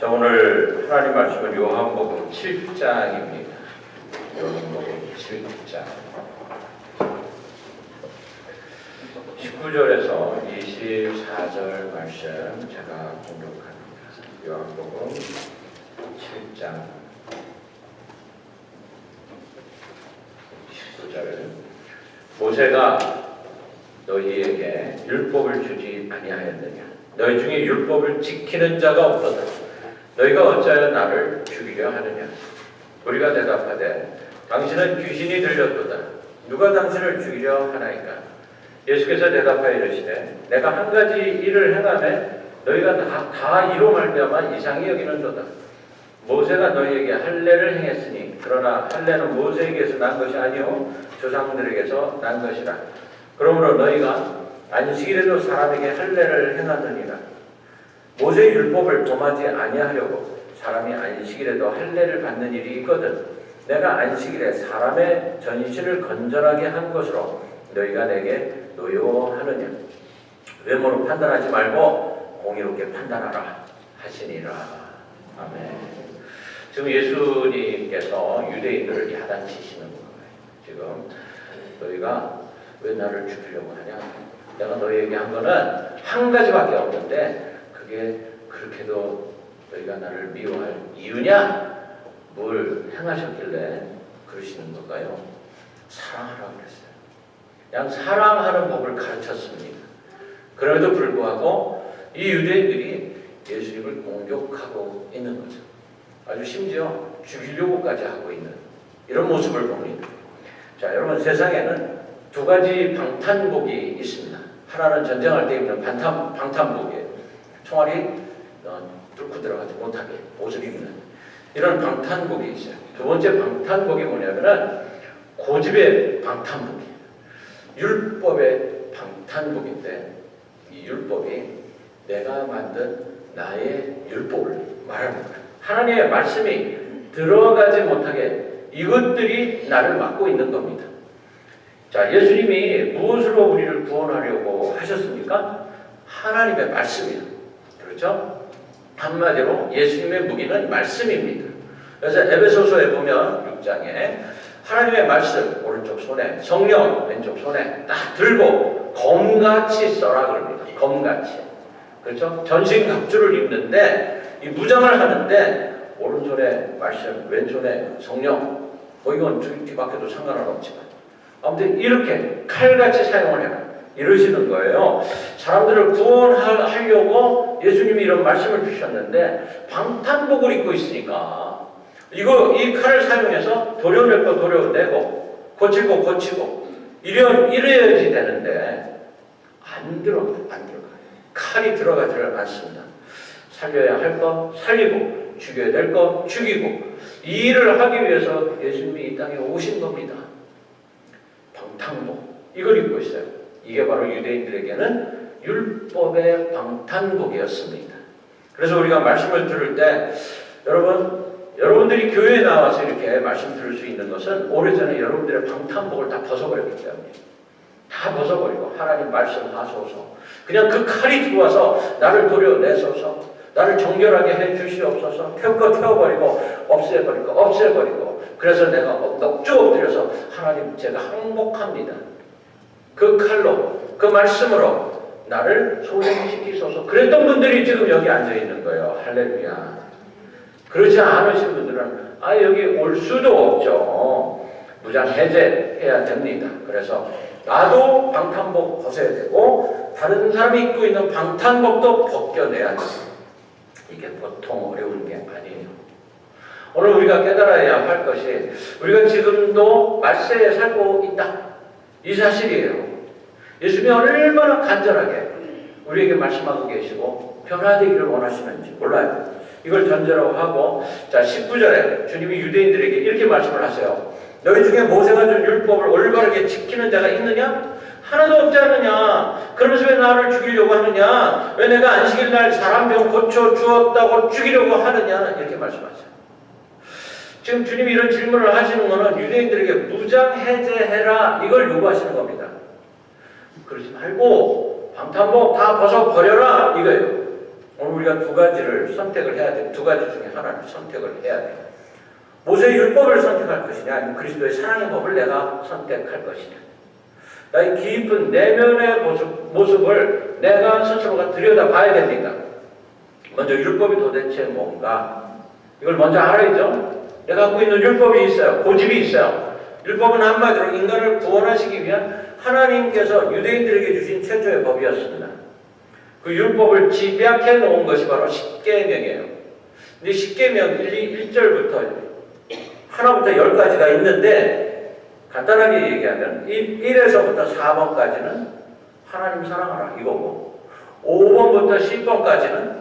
자, 오늘 하나님 말씀은 요한복음 7장입니다. 요한복음 7장 19절에서 24절 말씀 제가 공독합니다. 요한복음 7장 19절 모세가 너희에게 율법을 주지 아니하였느냐? 너희 중에 율법을 지키는 자가 없도다. 너희가 어찌하여 나를 죽이려 하느냐? 우리가 대답하되 당신은 귀신이 들렸도다. 누가 당신을 죽이려 하나이까? 예수께서 대답하여 이르시되 내가 한 가지 일을 행하매 너희가 다 이로 말미암아 이상히 여기는도다. 모세가 너희에게 할례를 행했으니 그러나 할례는 모세에게서 난 것이 아니요 조상들에게서 난 것이라. 그러므로 너희가 안식일에도 사람에게 할례를 행하느니라. 모세의 율법을 범하지 아니하려고 사람이 안식일에도 할례를 받는 일이 있거든. 내가 안식일에 사람의 전신을 건전하게 한 것으로 너희가 내게 노여워하느냐? 외모로 판단하지 말고 공의롭게 판단하라 하시니라. 아멘. 지금 예수님께서 유대인들을 야단치시는 거예요. 지금 너희가 왜 나를 죽이려고 하냐? 내가 너희에게 한 거는 한 가지밖에 없는데 그게 그렇게도 너희가 나를 미워할 이유냐? 뭘 행하셨길래 그러시는 걸까요? 사랑하라고 그랬어요. 그냥 사랑하는 법을 가르쳤습니다. 그럼에도 불구하고 이 유대인들이 예수님을 공격하고 있는 거죠. 아주 심지어 죽이려고까지 하고 있는 이런 모습을 봅니다. 자, 여러분, 세상에는 두 가지 방탄복이 있습니다. 하나는 전쟁할 때 입는 방탄복이에요. 총알이 뚫고 들어가지 못하게 옷을 입는 이런 방탄복이 있어요. 두 번째 방탄복이 뭐냐면은 고집의 방탄복이에요. 율법의 방탄복인데 이 율법이 내가 만든 나의 율법을 말하는 거예요. 하나님의 말씀이 들어가지 못하게 이것들이 나를 막고 있는 겁니다. 자, 예수님이 무엇으로 우리를 구원하려고 하셨습니까? 하나님의 말씀이에요. 그렇죠? 한마디로 예수님의 무기는 말씀입니다. 그래서 에베소서에 보면 6장에 하나님의 말씀 오른쪽 손에 성령 왼쪽 손에 딱 들고 검같이 써라 그럽니다. 검같이. 그렇죠? 전신갑주를 입는데 이 무장을 하는데 오른손에 말씀 왼손에 성령 이건 뒤바뀌어도 상관은 없지만 아무튼 이렇게 칼같이 사용을 해라 이러시는 거예요. 사람들을 구원하려고 예수님이 이런 말씀을 주셨는데 방탄복을 입고 있으니까 이 칼을 사용해서 도려낼 거 도려내고 고칠 거 고치고 이래야지 되는데 안 들어가요. 칼이 들어가지를 않습니다. 살려야 할 거 살리고 죽여야 될 거 죽이고 이 일을 하기 위해서 예수님이 이 땅에 오신 겁니다. 방탄복 이걸 입고 있어요. 이게 바로 유대인들에게는 율법의 방탄복이었습니다. 그래서 우리가 말씀을 들을 때 여러분들이 교회에 나와서 이렇게 말씀 들을 수 있는 것은 오래전에 여러분들의 방탄복을 다 벗어버렸기 때문에 다 벗어버리고 하나님 말씀하소서 그냥 그 칼이 들어와서 나를 도려내소서 나를 정결하게 해주시옵소서 태워버리고 없애버리고 그래서 내가 넋주 엎드려서 하나님 제가 항복합니다. 그 칼로 그 말씀으로 나를 소생시키소서 그랬던 분들이 지금 여기 앉아있는 거예요. 할렐루야. 그렇지 않으신 분들은 여기 올 수도 없죠. 무장 해제해야 됩니다. 그래서 나도 방탄복 벗어야 되고 다른 사람이 입고 있는 방탄복도 벗겨내야 돼요. 이게 보통 어려운 게 아니에요. 오늘 우리가 깨달아야 할 것이 우리가 지금도 말세에 살고 있다. 이 사실이에요. 예수님이 얼마나 간절하게 우리에게 말씀하고 계시고 변화되기를 원하시는지 몰라요. 이걸 전제로 하고 자 19절에 주님이 유대인들에게 이렇게 말씀을 하세요. 너희 중에 모세가 준 율법을 올바르게 지키는 자가 있느냐? 하나도 없지 않느냐? 그러면서 왜 나를 죽이려고 하느냐? 왜 내가 안식일 날 사람 병 고쳐 주었다고 죽이려고 하느냐? 이렇게 말씀하세요. 지금 주님이 이런 질문을 하시는 것은 유대인들에게 무장 해제해라 이걸 요구하시는 겁니다. 그러지 말고 방탄복 다 벗어버려라 이거예요. 오늘 우리가 두 가지를 선택을 해야 돼. 두 가지 중에 하나를 선택을 해야 돼. 모세의 율법을 선택할 것이냐, 아니면 그리스도의 사랑의 법을 내가 선택할 것이냐. 나의 깊은 내면의 모습을 내가 스스로가 들여다봐야 됩니다. 먼저 율법이 도대체 뭔가? 이걸 먼저 알아야죠. 내가 갖고 있는 율법이 있어요. 고집이 있어요. 율법은 한마디로 인간을 구원하시기 위한 하나님께서 유대인들에게 주신 최초의 법이었습니다. 그 율법을 집약해 놓은 것이 바로 십계명이에요. 근데 십계명 1절부터 하나부터 10가지가 있는데 간단하게 얘기하면 1에서부터 4번까지는 하나님 사랑하라 이거고, 5번부터 10번까지는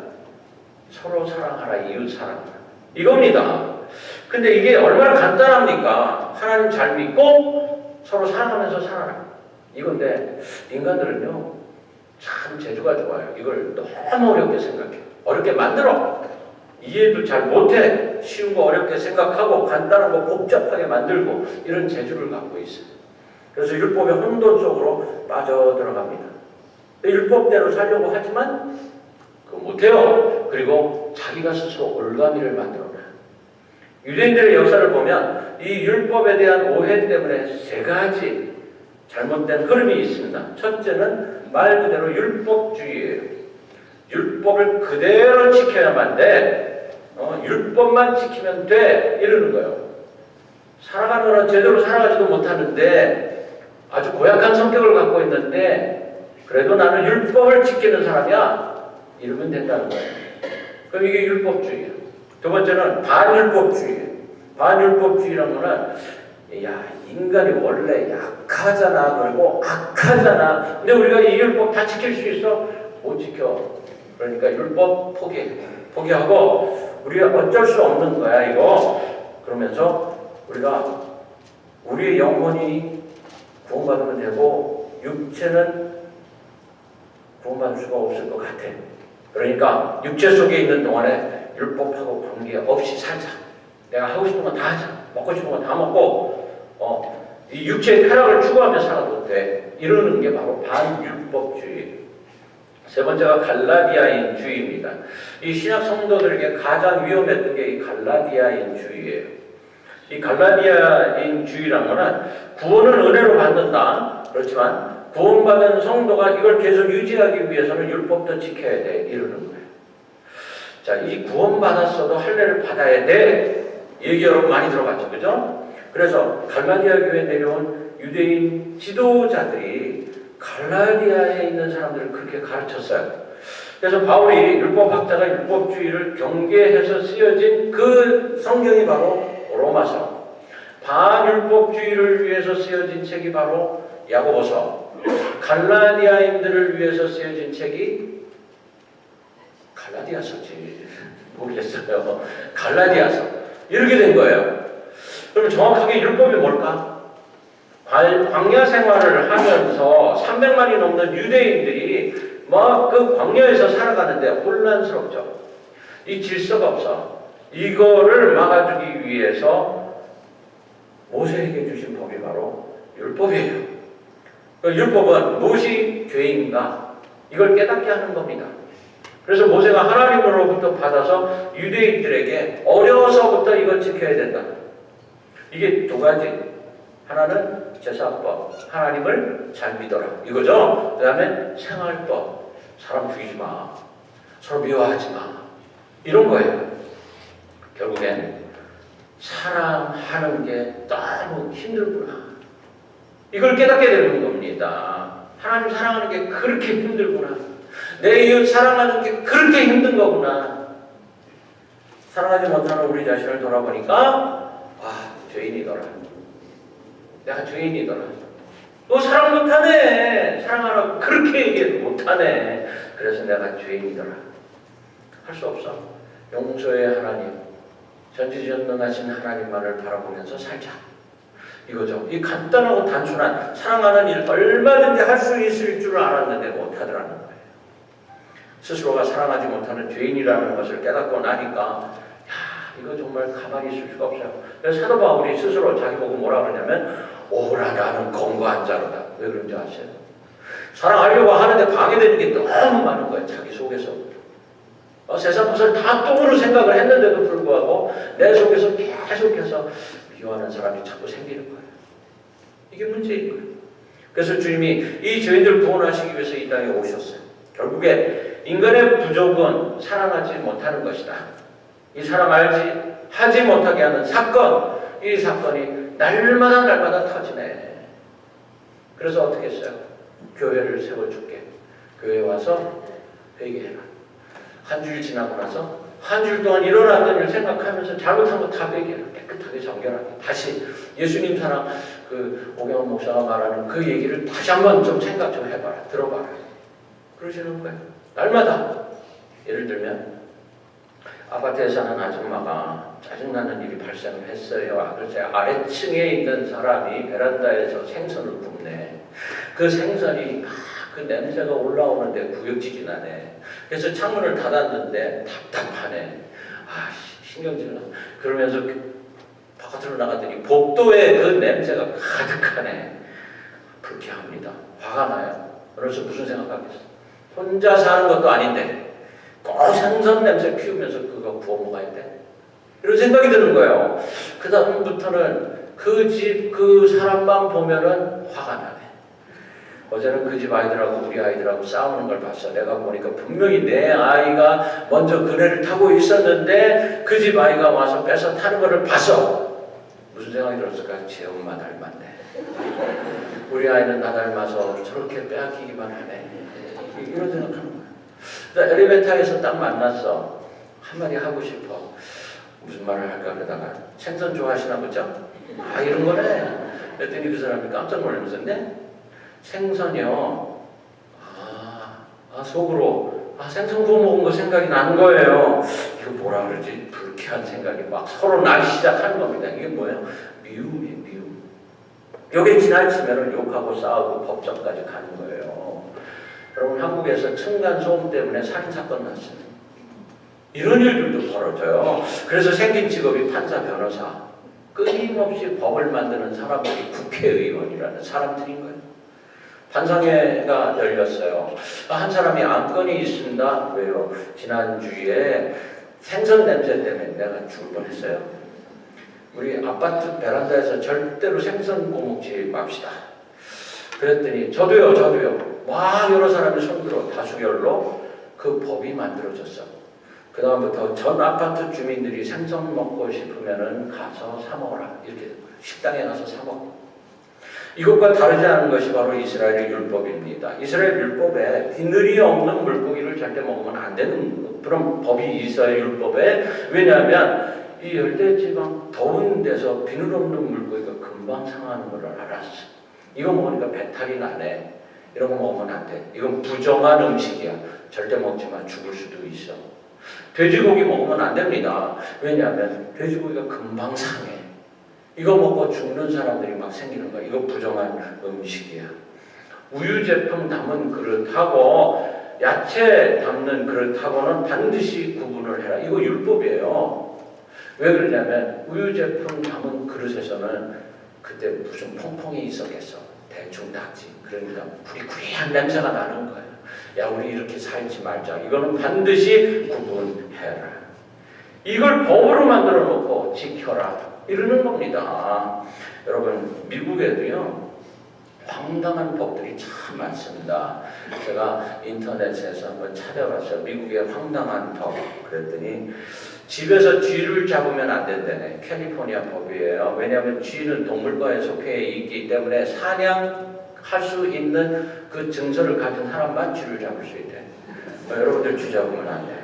서로 사랑하라, 이웃 사랑하라 이겁니다. 근데 이게 얼마나 간단합니까? 하나님 잘 믿고 서로 사랑하면서 살아라 이건데, 인간들은요 참 재주가 좋아요. 이걸 너무 어렵게 생각해요. 어렵게 만들어. 이해도 잘 못해. 쉬운 거 어렵게 생각하고 간단한 거 복잡하게 만들고, 이런 재주를 갖고 있어요. 그래서 율법의 혼돈 속으로 빠져들어갑니다. 율법대로 살려고 하지만 그거 못해요. 그리고 자기가 스스로 올가미를 만들어놔요. 유대인들의 역사를 보면 이 율법에 대한 오해 때문에 세 가지 잘못된 흐름이 있습니다. 첫째는 말 그대로 율법주의예요. 율법을 그대로 지켜야만 돼. 율법만 지키면 돼. 이러는 거예요. 살아가는 거는 제대로 살아가지도 못하는데, 아주 고약한 성격을 갖고 있는데 그래도 나는 율법을 지키는 사람이야. 이러면 된다는 거예요. 그럼 이게 율법주의예요. 두 번째는 반율법주의예요. 반율법주의라는 거는 야, 인간이 원래 약하잖아, 그리고 악하잖아. 근데 우리가 이 율법 다 지킬 수 있어? 못 지켜. 그러니까 율법 포기하고 우리가 어쩔 수 없는 거야 이거. 그러면서 우리가 우리의 영혼이 구원받으면 되고 육체는 구원받을 수가 없을 것 같아. 그러니까 육체 속에 있는 동안에 율법하고 관계없이 살자. 내가 하고 싶은 건 다 하자. 먹고 싶은 건 다 먹고 이 육체의 쾌락을 추구하며 살아도 돼. 이러는 게 바로 반율법주의. 세 번째가 갈라디아인주의입니다. 이 신약 성도들에게 가장 위험했던 게 이 갈라디아인주의예요. 이 갈라디아인주의란 거는 구원은 은혜로 받는다. 그렇지만 구원받은 성도가 이걸 계속 유지하기 위해서는 율법도 지켜야 돼. 이러는 거예요. 자, 이 구원받았어도 할례를 받아야 돼. 얘기 여러분 많이 들어봤죠, 그죠? 그래서 갈라디아 교회에 내려온 유대인 지도자들이 갈라디아에 있는 사람들을 그렇게 가르쳤어요. 그래서 바울이 율법학자가 율법주의를 경계해서 쓰여진 그 성경이 바로 로마서, 반율법주의를 위해서 쓰여진 책이 바로 야고보서, 갈라디아인들을 위해서 쓰여진 책이 갈라디아서지 모르겠어요. 갈라디아서 이렇게 된 거예요. 그러면 정확하게 율법이 뭘까? 광야 생활을 하면서 300만이 넘는 유대인들이 막 그 광야에서 살아가는데 혼란스럽죠. 이 질서가 없어. 이거를 막아주기 위해서 모세에게 주신 법이 바로 율법이에요. 그 율법은 무엇이 죄인가? 이걸 깨닫게 하는 겁니다. 그래서 모세가 하나님으로부터 받아서 유대인들에게 어려서부터 이걸 지켜야 된다. 이게 두 가지. 하나는 제사법, 하나님을 잘 믿어라 이거죠. 그 다음에 생활법, 사람 죽이지 마, 서로 미워하지 마, 이런 거예요. 결국엔 사랑하는 게 너무 힘들구나, 이걸 깨닫게 되는 겁니다. 하나님 사랑하는 게 그렇게 힘들구나, 내 이웃 사랑하는 게 그렇게 힘든 거구나. 사랑하지 못하는 우리 자신을 돌아보니까 와, 죄인이더라. 내가 죄인이더라. 너 사랑 못하네. 사랑하라고 그렇게 얘기해도 못하네. 그래서 내가 죄인이더라. 할 수 없어. 용서의 하나님, 전지전능하신 하나님만을 바라보면서 살자. 이거죠. 이 간단하고 단순한 사랑하는 일 얼마든지 할 수 있을 줄 알았는데 못하더라는 거예요. 스스로가 사랑하지 못하는 죄인이라는 것을 깨닫고 나니까 이거 정말 가만히 있을 수가 없어요. 그래서 사도 바울이 스스로 자기 보고 뭐라 그러냐면 오라 나는 검거한 자로다. 왜 그런지 아세요? 사랑하려고 하는데 방해되는 게 너무 많은 거예요. 자기 속에서. 세상 것을 다 똥으로 생각을 했는데도 불구하고 내 속에서 계속해서 미워하는 사람이 자꾸 생기는 거예요. 이게 문제인 거예요. 그래서 주님이 이 죄인들을 구원하시기 위해서 이 땅에 오셨어요. 결국에 인간의 부족은 사랑하지 못하는 것이다. 이 하지 못하게 하는 사건, 이 사건이 날마다 터지네. 그래서 어떻게 했어요? 교회를 세워줄게. 교회에 와서 회개해라. 한 주일 지나고 나서 한 주일 동안 일어났던 일 생각하면서 잘못한 거 다 회개해라. 깨끗하게 정결하게. 다시 예수님 사랑 오경원 목사가 말하는 그 얘기를 다시 한번 좀 생각 좀 해봐라. 들어봐라. 그러시는 거예요. 날마다. 예를 들면 아파트에 사는 아줌마가 짜증나는 일이 발생을 했어요. 글쎄 아래층에 있는 사람이 베란다에서 생선을 굽네. 그 생선이 그 냄새가 올라오는데 구역질이 나네. 그래서 창문을 닫았는데 답답하네. 신경질 나. 그러면서 바깥으로 나갔더니 복도에 그 냄새가 가득하네. 불쾌합니다. 화가 나요. 그래서 무슨 생각하겠어? 혼자 사는 것도 아닌데 꼭 생선 냄새 피우면서 그거 구워 먹어야 돼? 이런 생각이 드는 거예요. 그 다음부터는 그 집 그 사람만 보면은 화가 나네. 어제는 그 집 아이들하고 우리 아이들하고 싸우는 걸 봤어. 내가 보니까 분명히 내 아이가 먼저 그네를 타고 있었는데 그 집 아이가 와서 뺏어 타는 것을 봤어. 무슨 생각이 들었을까? 제 엄마 닮았네. 우리 아이는 나 닮아서 저렇게 빼앗기기만 하네. 이런 생각하는 거야. 엘리베이터에서 딱 만났어. 한마디 하고 싶어. 무슨 말을 할까 그러다가 생선 좋아하시나 보죠? 이런 거네. 그랬더니 그 사람이 깜짝 놀라면서 네? 생선이요. 속으로 생선 구워 먹은 거 생각이 난 거예요. 이거 뭐라 그러지? 불쾌한 생각이 막 서로 나기 시작하는 겁니다. 이게 뭐예요? 미움이에요, 미움. 여기 지나치면 욕하고 싸우고 법정까지 가는 거예요. 여러분 한국에서 층간소음 때문에 살인사건 났어요. 이런 일들도 벌어져요. 그래서 생긴 직업이 판사, 변호사. 끊임없이 법을 만드는 사람들이 국회의원이라는 사람들인 거예요. 판사회가 열렸어요. 한 사람이 안건이 있습니다. 왜요? 지난주에 생선 냄새 때문에 내가 죽을 뻔했어요. 우리 아파트 베란다에서 절대로 생선 구워 먹지 맙시다. 그랬더니 저도요. 막 여러 사람이 손들어 다수결로 그 법이 만들어졌어. 그 다음부터 전 아파트 주민들이 생선 먹고 싶으면은 가서 사 먹어라. 이렇게 식당에 가서 사 먹고. 이것과 다르지 않은 것이 바로 이스라엘의 율법입니다. 이스라엘 율법에 비늘이 없는 물고기를 절대 먹으면 안 되는 그런 법이 이스라엘 율법에. 왜냐하면 이 열대지방 더운 데서 비늘 없는 물고기가 금방 상하는 걸 알았어. 이거 먹으니까 배탈이 나네. 이런 거 먹으면 안 돼. 이건 부정한 음식이야. 절대 먹지 마. 죽을 수도 있어. 돼지고기 먹으면 안 됩니다. 왜냐하면 돼지고기가 금방 상해. 이거 먹고 죽는 사람들이 막 생기는 거야. 이거 부정한 음식이야. 우유 제품 담은 그릇하고 야채 담는 그릇하고는 반드시 구분을 해라. 이거 율법이에요. 왜 그러냐면 우유 제품 담은 그릇에서는 그때 무슨 퐁퐁이 있었겠어. 대충 닦지. 그러니까 구리구리한 냄새가 나는 거예요. 야, 우리 이렇게 살지 말자. 이거는 반드시 구분해라. 이걸 법으로 만들어 놓고 지켜라. 이러는 겁니다. 여러분, 미국에도요, 황당한 법들이 참 많습니다. 제가 인터넷에서 한번 찾아봤어요. 미국의 황당한 법. 그랬더니 집에서 쥐를 잡으면 안 된다네. 캘리포니아 법이에요. 왜냐하면 쥐는 동물과에 속해 있기 때문에 사냥할 수 있는 그 증서를 가진 사람만 쥐를 잡을 수 있대. 여러분들 쥐 잡으면 안 돼요.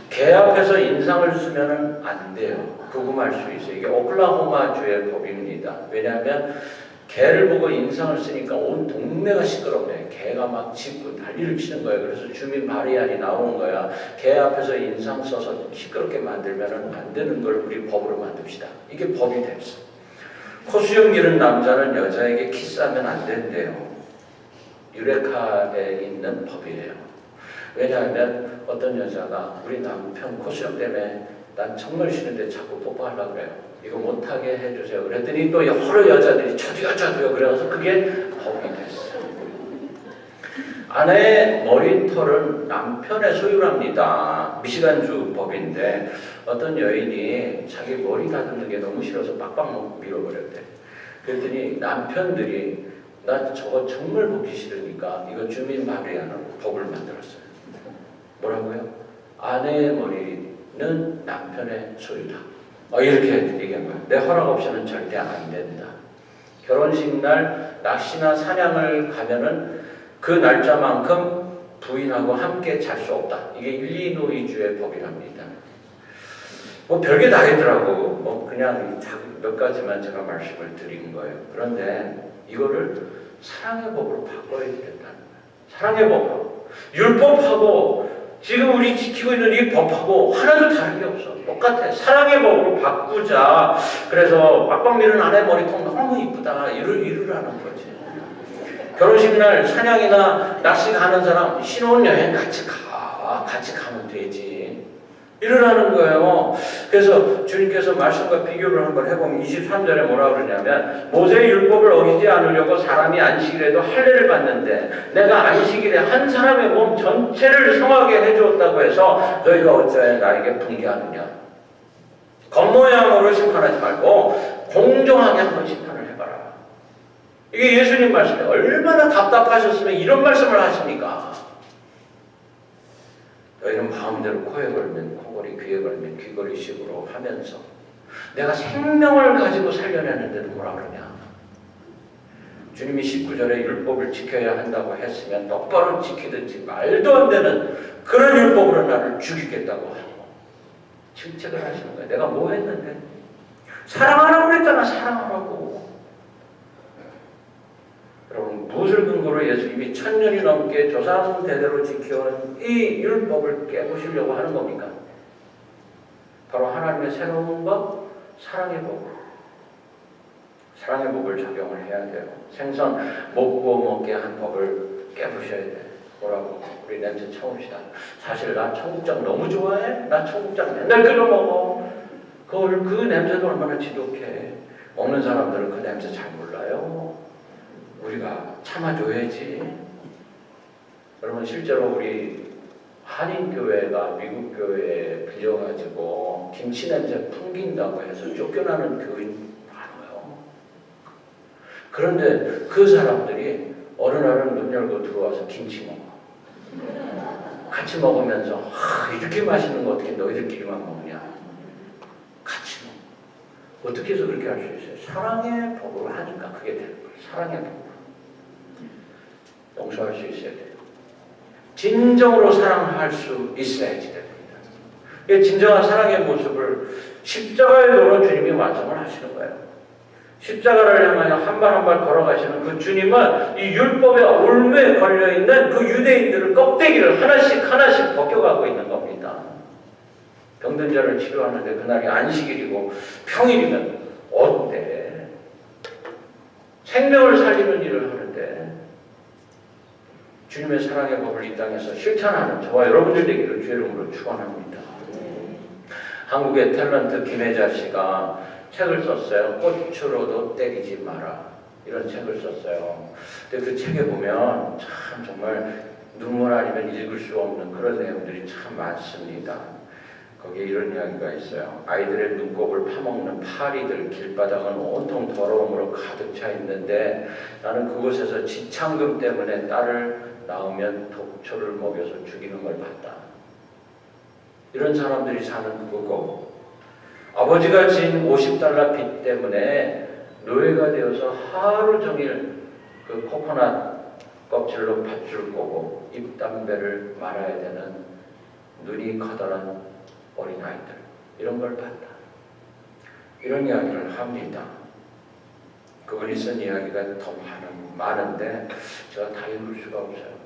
개 앞에서 인상을 쓰면 안 돼요. 구금할 수 있어요. 이게 오클라호마주의 법입니다. 왜냐하면 개를 보고 인상을 쓰니까 온 동네가 시끄럽네. 개가 막 짖고 난리를 치는 거예요. 그래서 주민 발의안이 나오는 거야. 개 앞에서 인상 써서 시끄럽게 만들면 안 되는 걸 우리 법으로 만듭시다. 이게 법이 됐어. 코수염 기른 남자는 여자에게 키스하면 안 된대요. 유레카에 있는 법이에요. 왜냐하면 어떤 여자가 우리 남편 코수염 때문에 난 정말 싫은데 자꾸 뽀뽀하려고 그래요. 이거 못하게 해주세요. 그랬더니 또 여러 여자들이 저도요 그래서 그게 법이 됐어요. 아내의 머리털은 남편의 소유랍니다. 미시간주 법인데 어떤 여인이 자기 머리 다듬는 게 너무 싫어서 빡빡 밀어버렸대. 그랬더니 남편들이 나 저거 정말 보기 싫으니까 이거 주민 발의하는 법을 만들었어요. 뭐라고요? 아내의 머리는 남편의 소유다. 이렇게 얘기한 거야. 내 허락 없이는 절대 안 된다. 결혼식 날 낚시나 사냥을 가면은 그 날짜만큼 부인하고 함께 잘 수 없다. 이게 일리노이주의 법이랍니다. 뭐 별게 다 있더라고. 뭐 그냥 몇 가지만 제가 말씀을 드린 거예요. 그런데 이거를 사랑의 법으로 바꿔야 된다는 거예요. 사랑의 법으로. 율법하고 지금 우리 지키고 있는 이 법하고 하나도 다른 게 없어. 똑같아. 사랑의 법으로 바꾸자. 그래서 빡빡 미는 아내 머리통 너무 이쁘다. 이러라는 거지. 결혼식 날 사냥이나 낚시 가는 사람 신혼여행 같이 가면 되지. 이러라는 거예요. 그래서 주님께서 말씀과 비교를 한번 해보면 23절에 뭐라 그러냐면 모세의 율법을 어기지 않으려고 사람이 안식일에도 할례를 받는데 내가 안식일에 한 사람의 몸 전체를 성하게 해주었다고 해서 너희가 어찌하여 나에게 분개하느냐. 겉모양으로 심판하지 말고 공정하게 한번 심판을 해봐라. 이게 예수님 말씀이에요. 얼마나 답답하셨으면 이런 말씀을 하십니까? 너희는 마음대로 코에 걸면 코걸이, 귀에 걸면 귀걸이식으로 하면서 내가 생명을 가지고 살려내는데도 뭐라 그러냐. 주님이 19절에 율법을 지켜야 한다고 했으면 똑바로 지키든지 말도 안 되는 그런 율법으로 나를 죽이겠다고 하고 질책을 하시는 거예요. 내가 뭐 했는데? 사랑하라고 그랬잖아. 사랑하라고. 여러분 무엇을 근거로 예수님이 1000년이 넘게 조상 대대로 지켜온 이 율법을 깨부시려고 하는 겁니까? 바로 하나님의 새로운 법, 사랑의 법. 사랑의 법을 적용을 해야 돼요. 생선 못 구워 먹게 한 법을 깨부셔야 돼. 뭐라고? 우리 냄새 참읍시다. 사실 나 청국장 너무 좋아해. 나 청국장 맨날 끓여 먹어. 그 냄새도 얼마나 지독해. 먹는 사람들은 그 냄새 잘 몰라요. 우리가 참아줘야지. 여러분 실제로 우리 한인교회가 미국 교회에 빌려가지고 김치 냄새 풍긴다고 해서 쫓겨나는 교인 많아요. 그런데 그 사람들이 어느 날은 눈 열고 들어와서 김치 먹어. 같이 먹으면서 이렇게 맛있는 거 어떻게 너희들끼리만 먹냐. 같이 먹어. 어떻게 해서 그렇게 할 수 있어요? 사랑의 법으로 하니까 그게 되는 거예요. 사랑의 법으로. 용서할 수 있어야 돼요. 진정으로 사랑할 수 있어야지 됩니다. 진정한 사랑의 모습을 십자가의 도로 주님이 완성을 하시는 거예요. 십자가를 향하여 한 발 한 발 걸어가시는 그 주님은 이 율법의 올무에 걸려있는 그 유대인들을 껍데기를 하나씩 하나씩 벗겨가고 있는 겁니다. 병든 자를 치료하는데 그날이 안식일이고 평일이면 어때? 생명을 살리는 일을 하는데 주님의 사랑의 법을 이 땅에서 실천하는 저와 여러분들 되기를 주의 이름으로 축원합니다. 한국의 탤런트 김혜자 씨가 책을 썼어요. 꽃으로도 때리지 마라. 이런 책을 썼어요. 근데 그 책에 보면 참 정말 눈물 아니면 읽을 수 없는 그런 내용들이 참 많습니다. 거기에 이런 이야기가 있어요. 아이들의 눈곱을 파먹는 파리들, 길바닥은 온통 더러움으로 가득 차 있는데 나는 그곳에서 지창금 때문에 딸을 낳으면 독초를 먹여서 죽이는 걸 봤다. 이런 사람들이 사는 그거. 아버지가 진 $50 빚 때문에 노예가 되어서 하루 종일 그 코코넛 껍질로 밧줄 꼬고 입담배를 말아야 되는 눈이 커다란 어린아이들. 이런 걸 봤다. 이런 이야기를 합니다. 그분이 쓴 이야기가 더 많은데 제가 다 읽을 수가 없어요.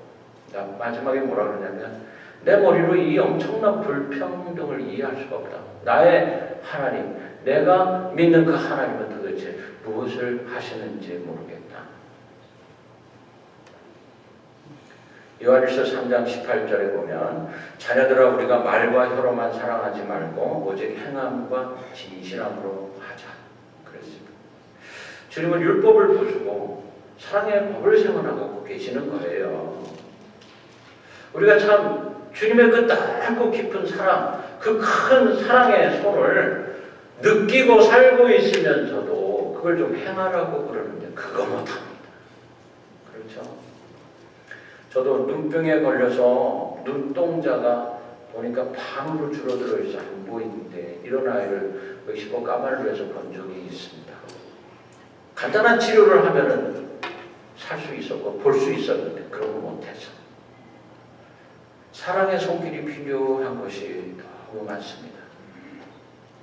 마지막에 뭐라 그러냐면 내 머리로 이 엄청난 불평등을 이해할 수가 없다. 나의 하나님, 내가 믿는 그 하나님은 도대체 무엇을 하시는지 모르겠다. 요한일서 3장 18절에 보면 자녀들아 우리가 말과 혀로만 사랑하지 말고 오직 행함과 진실함으로 하자 그랬습니다. 주님은 율법을 부수고 사랑의 법을 세워나가고 계시는 거예요. 우리가 참 주님의 그 넓고 깊은 사랑, 그 큰 사랑의 손을 느끼고 살고 있으면서도 그걸 좀 행하라고 그러는데 그거 못합니다. 그렇죠? 저도 눈병에 걸려서 눈동자가 보니까 반으로 줄어들어 있어 안 보이는데 이런 아이를 멕시코 까마르에서 본 적이 있습니다. 간단한 치료를 하면은 살 수 있었고 볼 수 있었는데 그런 거 못해서 사랑의 손길이 필요한 것이 너무 많습니다.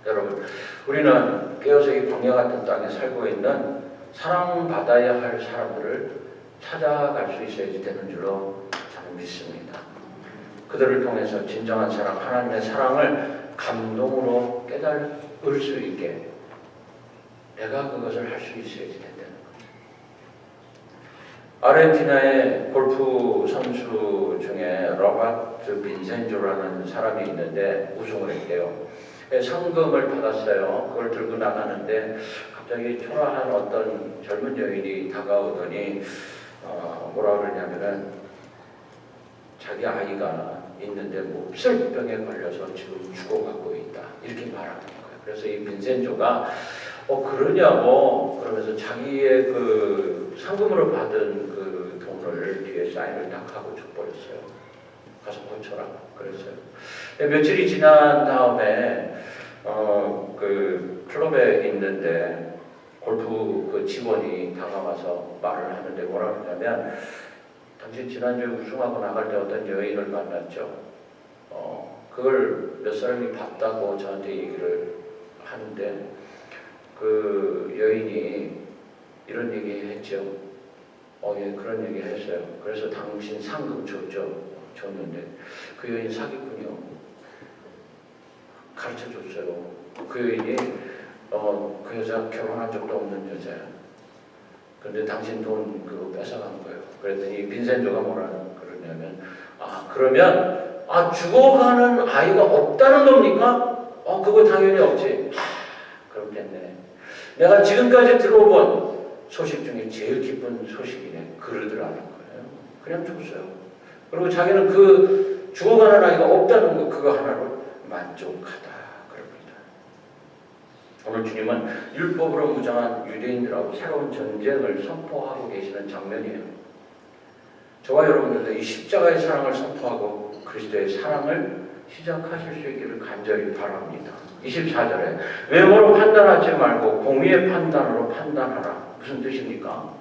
여러분, 우리는 깨어서 이 광야 같은 땅에 살고 있는 사랑받아야 할 사람들을 찾아갈 수 있어야지 되는 줄로 저는 믿습니다. 그들을 통해서 진정한 사랑, 하나님의 사랑을 감동으로 깨달을 수 있게 내가 그것을 할 수 있어야지 된다는 거죠. 아르헨티나의 골프 선수 중에 로버트 빈센조라는 사람이 있는데 우승을 했대요. 상금을 받았어요. 그걸 들고 나가는데 갑자기 초라한 어떤 젊은 여인이 다가오더니 뭐라 그러냐면은 자기 아이가 있는데 몹쓸병에 걸려서 지금 죽어가고 있다 이렇게 말하는 거예요. 그래서 이 빈센조가 그러냐고 그러면서 자기의 그 상금으로 받은 그 돈을 뒤에 사인을 딱 하고 줘버렸어요. 가서 고쳐라 그랬어요. 며칠이 지난 다음에 그 클럽에 있는데 골프 그 직원이 다가와서 말을 하는데 뭐라 그러냐면 당신 지난주에 우승하고 나갈 때 어떤 여인을 만났죠. 그걸 몇 사람이 봤다고 저한테 얘기를 하는데 그 여인이 이런 얘기 했죠. 예, 그런 얘기 했어요. 그래서 당신 상금 줬는데 그 여인 사기꾼이요. 가르쳐 줬어요. 그 여인이 그 여자 결혼한 적도 없는 여자야. 근데 당신 돈 그거 뺏어간 거예요. 그랬더니 빈센조가 뭐라 그러냐면 그러면 죽어가는 아이가 없다는 겁니까? 그거 당연히 없지. 그럼 됐네. 내가 지금까지 들어본 소식 중에 제일 기쁜 소식이네. 그러더라는 거예요. 그냥 줬어요. 그리고 자기는 그 죽어가는 아이가 없다는 거 그거 하나로 만족하다 그럽니다. 오늘 주님은 율법으로 무장한 유대인들하고 새로운 전쟁을 선포하고 계시는 장면이에요. 저와 여러분들도 이 십자가의 사랑을 선포하고 그리스도의 사랑을 시작하실 수 있기를 간절히 바랍니다. 24절에 외모로 판단하지 말고 공의의 판단으로 판단하라. 무슨 뜻입니까?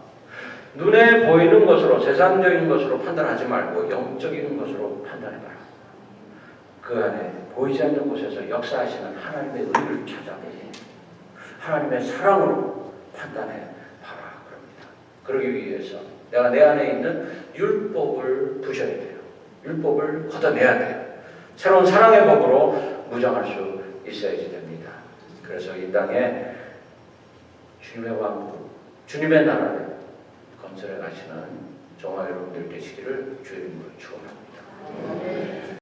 눈에 보이는 것으로 세상적인 것으로 판단하지 말고 영적인 것으로 판단해봐라. 그 안에 보이지 않는 곳에서 역사하시는 하나님의 의를 찾아내니 하나님의 사랑으로 판단해봐라 그럽니다. 그러기 위해서 내가 내 안에 있는 율법을 부셔야 돼요. 율법을 걷어내야 돼요. 새로운 사랑의 법으로 무장할 수 있어야지 됩니다. 그래서 이 땅에 주님의 왕국, 주님의 나라를 건설해 가시는 저와 여러분들 되시기를 주의 이름으로 축원합니다.